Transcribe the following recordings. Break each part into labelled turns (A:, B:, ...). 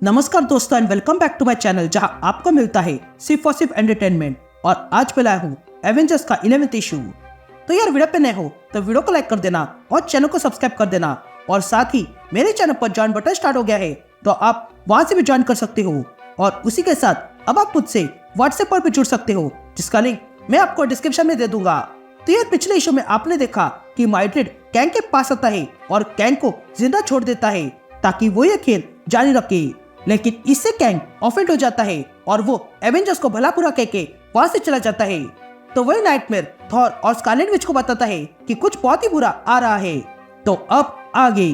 A: नमस्कार दोस्तों and welcome back to my channel जहां आपको मिलता है सिर्फ और सिर्फ एंटरटेनमेंट। और आज मैं लाया हूँ एवेंजर्स का 11th इशू। तो यार वीडियो पे नए हो तो वीडियो को लाइक कर देना और चैनल को सब्सक्राइब कर देना। और साथ ही मेरे चैनल पर ज्वाइन बटन स्टार्ट हो गया है तो आप वहां से भी ज्वाइन कर सकते हो। और उसी के साथ अब आप मुझसे व्हाट्सएप पर भी जुड़ सकते हो जिसका लिंक मैं आपको डिस्क्रिप्शन में दे दूंगा। तो यार पिछले इशू में आपने देखा कि माइड्रेड कैंग के पास आता है और कैंग को जिंदा छोड़ देता है ताकि वो ये खेल जारी रखे। लेकिन इससे कैंग ऑफेंड हो जाता है और वो एवेंजर्स को भला बुरा कह के वहां से चला जाता है। तो वही नाइटमेयर थॉर और स्कारलेट विच को बताता है कि कुछ बहुत ही बुरा आ रहा है। तो अब आगे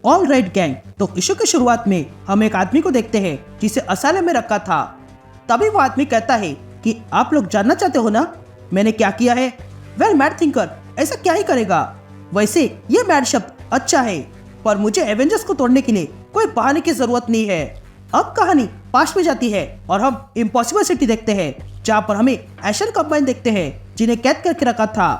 A: ऑल राइट गैंग। तो इशू की शुरुआत में हम एक आदमी को देखते हैं जिसे असाइलम में रखा था। तभी वो आदमी कहता है कि आप लोग जानना चाहते हो ना मैंने क्या किया है। वेल मैड थिंकर ऐसा क्या ही करेगा। वैसे ये मैड शब्द अच्छा है पर मुझे एवेंजर्स को तोड़ने के लिए कोई बहाने की जरूरत नहीं है। अब कहानी पास्ट में जाती है और हम इम्पॉसिबल सिटी देखते हैं जहाँ पर हमें एशियन कंबाइन देखते हैं जिन्हें कैद करके रखा था।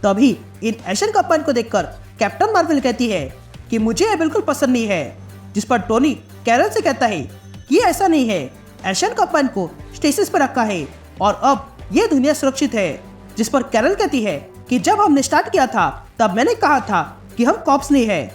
A: तभी इन एशियन कंबाइन को देखकर कैप्टन मार्वल कहती है कि मुझे ये बिल्कुल पसंद नहीं है। जिस पर टोनी कैरल से कहता है कि ऐसा नहीं है, एशियन कंबाइन को स्टेसिस पर रखा है और अब ये दुनिया सुरक्षित है। जिस पर कैरल कहती है कि जब हमने स्टार्ट किया था तब मैंने कहा था कि हम कॉप्स नहीं है,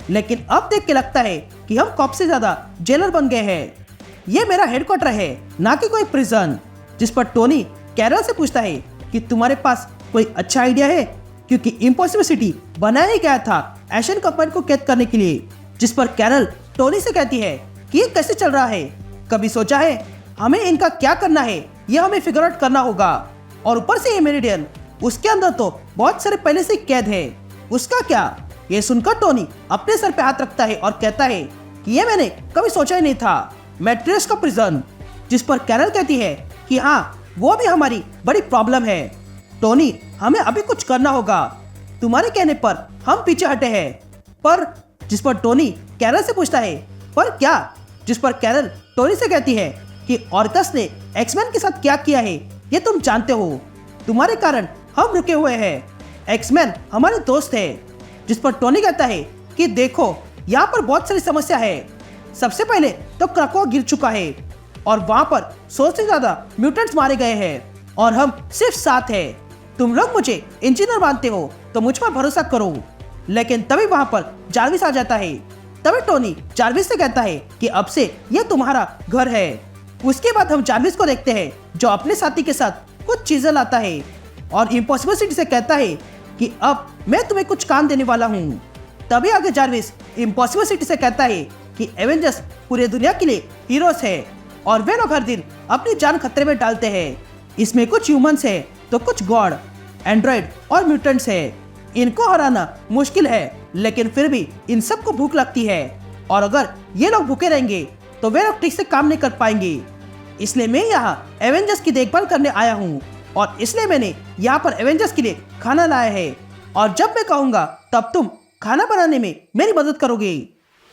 A: लेकिन अब देख के लगता है कि हम कॉप्स से ज्यादा जेलर बन गए हैं। ये मेरा हेडक्वार्टर है ना कि कोई प्रिजन। जिस पर टोनी कैरल से पूछता है कि तुम्हारे पास कोई अच्छा आइडिया है क्योंकि इम्पॉसिबल सिटी बनाया ही गया था एशियन कंबाइन को कैद करने के लिए। जिस पर कैरल टोनी से कहती है कि ये कैसे चल रहा है, कभी सोचा है हमें इनका क्या करना है, ये हमें फिगर आउट करना होगा। और ऊपर से ये मेरिडियन उसके अंदर तो बहुत सारे पहले से कैद है, उसका क्या। ये सुनकर टोनी अपने सर पे हाथ रखता है और कहता है कि ये मैंने कभी सोचा ही नहीं था, मैट्रियस का प्रिजन। जिस पर कैरल कहती है कि हाँ वो भी हमारी बड़ी प्रॉब्लम है टोनी, हमें अभी कुछ करना होगा, तुम्हारे कहने पर हम पीछे हटे हैं। पर जिस पर टोनी कैरल से पूछता है पर क्या। जिस पर कैरल टोनी से कहती है कि ऑर्कस ने एक्समैन के साथ क्या किया है ये तुम जानते हो, तुम्हारे कारण हम रुके हुए हैं, एक्समैन हमारे दोस्त है। जिस पर टोनी कहता है कि देखो यहाँ पर बहुत सारी समस्या है। सबसे पहले तो क्रको गिर चुका है और वहां पर 100 से ज्यादा म्यूटेंट्स मारे गए हैं और हम सिर्फ 7 हैं। तुम लोग मुझे इंजीनियर मानते हो तो मुझ पर भरोसा करो। लेकिन तभी वहां पर जार्विस आ जाता है। तभी टोनी जार्विस से कहता है कि अब से ये तुम्हारा घर है। उसके बाद हम जार्विस को देखते हैं जो अपने साथी के साथ कुछ चीजें लाता है और इम्पॉसिबल सिटी से कहता है कि अब मैं तुम्हें कुछ काम देने वाला हूँ। तभी आगे जार्विस इम्पॉसिबल सिटी से कहता है कि एवेंजर्स पूरे दुनिया के लिए हीरोज है और वे लोग हर दिन अपनी जान खतरे में डालते हैं। इसमें कुछ ह्यूमंस है तो कुछ गॉड, एंड्रॉइड और म्यूटेंट्स है। इनको हराना मुश्किल है लेकिन फिर भी इन सबको भूख लगती है और अगर ये लोग भूखे रहेंगे तो वे लोग ठीक से काम नहीं कर पाएंगे। इसलिए मैं यहाँ एवेंजर्स की देखभाल करने आया हूँ और इसलिए मैंने यहाँ पर एवेंजर्स के लिए खाना लाया है और जब मैं कहूँगा तब तुम खाना बनाने में मेरी मदद करोगे।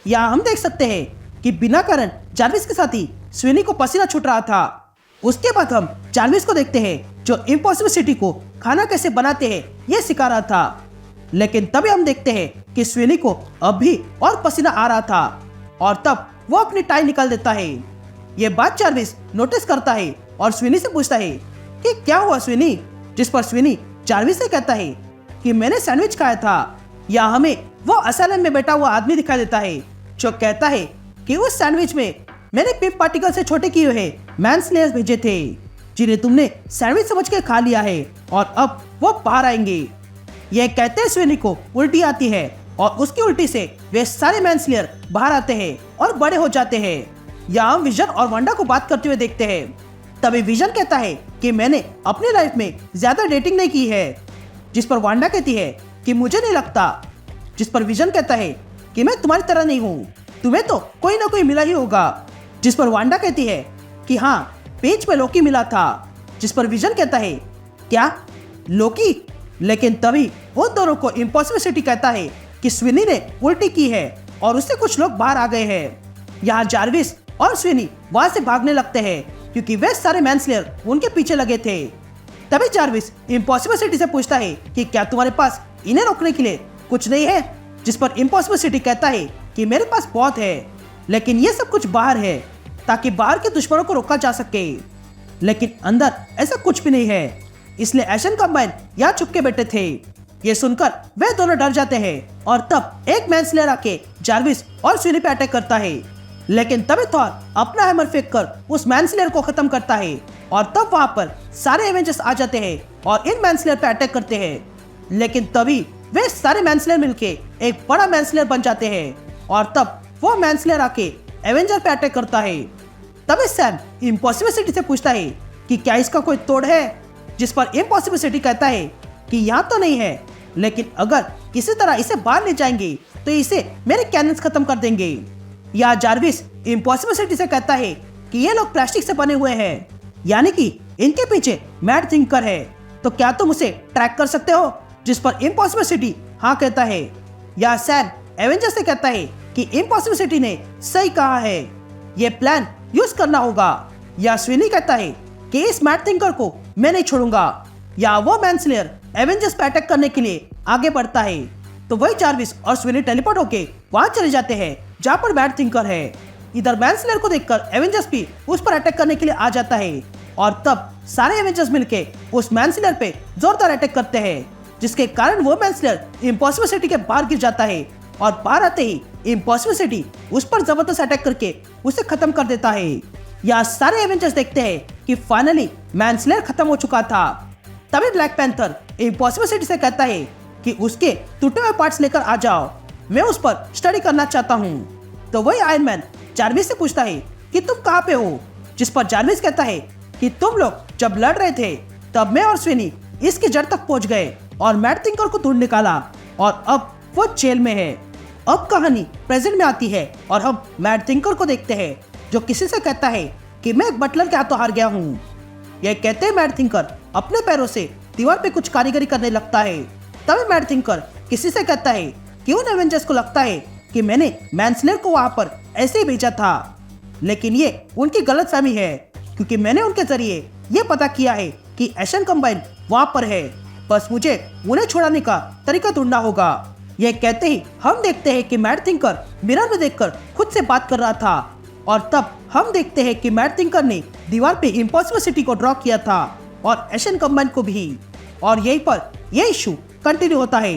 A: यहाँ हम देख सकते हैं कि बिना कारण जार्विस के साथ ही स्विनी को पसीना छूट रहा था। उसके बाद हम जार्विस को देखते हैं जो इम्पॉसिबल सिटी को खाना कैसे बनाते हैं ये सिखा रहा था। लेकिन तभी हम देखते हैं कि स्विनी को अब भी और पसीना आ रहा था और तब वो अपनी टाई निकाल देता है। ये बात जार्विस नोटिस करता है और स्विनी से पूछता है कि क्या हुआ स्विनी। जिस पर स्विनी जार्विस से कहता है कि मैंने सैंडविच खाया था। या हमें वो असाइलम में बैठा हुआ आदमी दिखाई देता है जो कहता है कि उस सैंडविच में मैंने पिप पार्टिकल से छोटे किए हुए मैनस्लेयर्स भेजे थे जिन्हें तुमने सैंडविच समझ के खा लिया है और अब वो बाहर आएंगे। यह कहते हैं स्विनी को उल्टी आती है और उसकी उल्टी से वे सारे मैनस्लेयर बाहर आते हैं और बड़े हो जाते हैं। यहाँ हम विजन और वांडा को बात करते हुए देखते हैं। तभी विजन कहता है कि मैंने अपनी लाइफ में ज्यादा डेटिंग नहीं की है। जिस पर वांडा कहती है कि मुझे नहीं लगता। जिस पर विजन कहता है कि मैं तुम्हारी तरह नहीं हूँ, तुम्हें तो कोई ना कोई मिला ही होगा। जिस पर वांडा कहती है कि हाँ पेज पे लोकी मिला था। जिस पर विजन कहता है क्या लोकी, लेकिन तभी उन दोनों को इम्पॉसिबल सिटी कहता है कि स्विनी ने उल्टी की है और उससे कुछ लोग बाहर आ गए हैं। यहाँ जार्विस और स्विनी वहां से भागने लगते हैं क्योंकि वे सारे मैनस्लेयर उनके पीछे लगे थे। तभी जार्विस इम्पॉसिबल सिटी से पूछता है कि क्या तुम्हारे पास इन्हें रोकने के लिए कुछ नहीं है, जिस पर इम्पॉसिबल सिटी कहता है कि मेरे पास बहुत है, लेकिन ये सब कुछ बाहर है ताकि बाहर के दुश्मनों को रोका जा सके, लेकिन अंदर ऐसा कुछ भी नहीं है। इसलिए एशियन कंबाइन यहाँ छुप के बैठे थे। ये सुनकर वे दोनों डर जाते हैं और तब एक मैनस्लेयर आके जार्विस और स्विनी पे अटैक करता है, लेकिन तभी थॉर अपना हैमर फेंक कर उस मैनस्लेयर को खत्म करता है और तब वहां पर सारे एवेंजर्स आ जाते हैं और इन मैनस्लेयर पे अटैक करते हैं। लेकिन तभी वे सारे मैनस्लेयर मिलके एक बड़ा मैनस्लेयर बन जाते हैं और तब वो मैनस्लेयर आके एवेंजर पे अटैक करता है। तभी सैम इम्पॉसिबल सिटी से पूछता है कि क्या इसका कोई तोड़ है, जिस पर इम्पॉसिबल सिटी कहता है कि यहाँ तो नहीं है, लेकिन अगर किसी तरह इसे बाहर ले जाएंगे तो इसे मेरे कैनन्स खत्म कर देंगे। या जार्विस इम्पॉसिबल सिटी से कहता है कि ये लोग प्लास्टिक से बने हुए हैं, यानी कि इनके पीछे मैड थिंकर है, तो क्या तुम उसे ट्रैक कर सकते हो, जिस पर इम्पॉसिबल सिटी हाँ कहता है। या सैम एवेंजर्स से कहता है कि इम्पॉसिबल सिटी ने सही कहा है, ये प्लान यूज करना होगा। या स्विनी कहता है कि इस मैड थिंकर को मैं नहीं छोड़ूंगा। या वो मैनस्लेयर एवेंजर्स पे अटैक करने के लिए आगे बढ़ता है, तो वही जार्विस और स्विनी टेलीपोर्ट होके वहां चले जाते हैं जहां पर मैड थिंकर है। इधर मैनस्लेयर को देखकर एवेंजर्स भी उस पर अटैक करने के लिए आ जाता है और तब सारे एवेंजर्स मिलके उस मैनस्लेयर पे जोरदार अटैक करते हैं, जिसके कारण वो मैनस्लेयर इम्पॉसिबल सिटी के बाहर गिर जाता है और बाहर आते ही इम्पॉसिबल सिटी उस पर जबरदस्त अटैक करके उसे खत्म कर देता है। यहाँ सारे एवेंजर्स देखते हैं कि फाइनली मैनस्लेयर खत्म हो चुका था। तभी ब्लैक पैंथर इम्पॉसिबल सिटी से कहता है कि उसके टूटे हुए पार्ट्स लेकर आ जाओ, मैं उस पर स्टडी करना चाहता हूँ। तो वही आयरन मैन जार्विस से पूछता है कि तुम कहाँ पे हो, जिस पर जार्विस कहता है कि तुम लोग जब लड़ रहे थे तब मैं और स्विनी इसकी जड़ तक पहुंच गए और मैड थिंकर को ढूंढ निकाला और अब वो जेल में है। अब कहानी प्रेजेंट में आती है और हम मैड थिंकर को देखते हैं जो किसी से कहता है कि मैं एक बटलर के हाथों हार गया हूँ। यह कहते हैं मैड थिंकर अपने पैरों से दीवार पे कुछ कारीगरी करने लगता है। तभी मैड थिंकर किसी से कहता है कि उन एवेंजर्स को लगता है कि मैंने मैनस्लेयर को वहां पर ऐसे ही भेजा था, लेकिन ये उनकी गलतफहमी है क्योंकि मैंने उनके जरिए ये पता किया है कि एशियन कंबाइन वहां पर है, बस मुझे उन्हें छुड़ाने का तरीका ढूंढना होगा। यह कहते ही हम देखते हैं कि मैड थिंकर मिरर में देखकर खुद से बात कर रहा था और तब हम देखते हैं कि मैड थिंकर ने दीवार पे इम्पॉसिबल सिटी को ड्रॉ किया था और एशियन कंबाइन को भी, और यहीं पर यह इशू कंटिन्यू होता है।